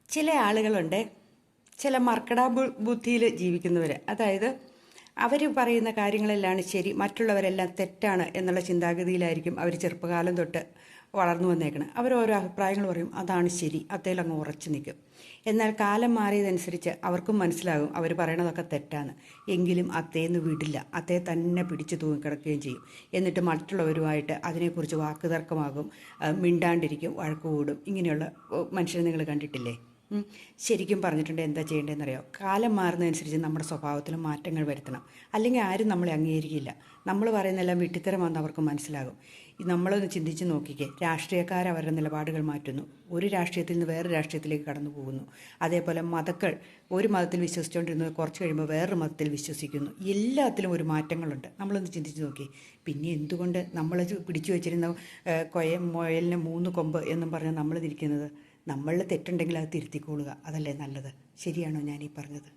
ചില ആളുകളുണ്ട്, ചില മർക്കട ബുദ്ധിയിൽ ജീവിക്കുന്നവർ. അതായത് അവർ പറയുന്ന കാര്യങ്ങളെല്ലാം ശരി, മറ്റുള്ളവരെല്ലാം തെറ്റാണ് എന്നുള്ള ചിന്താഗതിയിലായിരിക്കും അവർ ചെറുപ്പകാലം തൊട്ട് വളർന്നു വന്നേക്കണം. അവരോരോ അഭിപ്രായങ്ങൾ പറയും, അതാണ് ശരി, അതേൽ അങ്ങ് ഉറച്ചു നിൽക്കും. എന്നാൽ കാലം മാറിയതനുസരിച്ച് അവർക്കും മനസ്സിലാകും അവർ പറയണതൊക്കെ തെറ്റാണ്. എങ്കിലും അതേന്ന് വിടില്ല, അതേ തന്നെ പിടിച്ചു തൂങ്ങിക്കിടക്കുകയും ചെയ്യും. എന്നിട്ട് മറ്റുള്ളവരുമായിട്ട് അതിനെക്കുറിച്ച് വാക്കുതർക്കമാകും, മിണ്ടാണ്ടിരിക്കും, വഴക്ക് കൂടും. ഇങ്ങനെയുള്ള മനുഷ്യരെ നിങ്ങൾ കണ്ടിട്ടില്ലേ? ശരിക്കും പറഞ്ഞിട്ടുണ്ട് എന്താ ചെയ്യേണ്ടതെന്നറിയോ? കാലം മാറുന്നതനുസരിച്ച് നമ്മുടെ സ്വഭാവത്തിലും മാറ്റങ്ങൾ വരുത്തണം. അല്ലെങ്കിൽ ആരും നമ്മളെ അംഗീകരിക്കില്ല. നമ്മൾ പറയുന്നതെല്ലാം വിട്ടിത്തരമാണെന്ന് അവർക്ക് മനസ്സിലാകും. നമ്മളൊന്ന് ചിന്തിച്ച് നോക്കിക്കേ, രാഷ്ട്രീയക്കാർ അവരുടെ നിലപാടുകൾ മാറ്റുന്നു, ഒരു രാഷ്ട്രീയത്തിൽ നിന്ന് വേറെ രാഷ്ട്രീയത്തിലേക്ക് കടന്നു പോകുന്നു. അതേപോലെ മതങ്ങൾ, ഒരു മതത്തിൽ വിശ്വസിച്ചുകൊണ്ടിരുന്നത് കുറച്ച് കഴിയുമ്പോൾ വേറൊരു മതത്തിൽ വിശ്വസിക്കുന്നു. എല്ലാത്തിലും ഒരു മാറ്റങ്ങളുണ്ട്. നമ്മളൊന്ന് ചിന്തിച്ച് നോക്കി. പിന്നെ എന്തുകൊണ്ട് നമ്മൾ പിടിച്ചു വെച്ചിരുന്ന മുയലിന് 3 കൊമ്പ് എന്നും പറഞ്ഞ് നമ്മൾ തിരിക്കുന്നത്? നമ്മളിൽ തെറ്റുണ്ടെങ്കിൽ അത് തിരുത്തിക്കൊള്ളുക, അതല്ലേ നല്ലത്. ശരിയാണോ ഞാനീ പറഞ്ഞത്?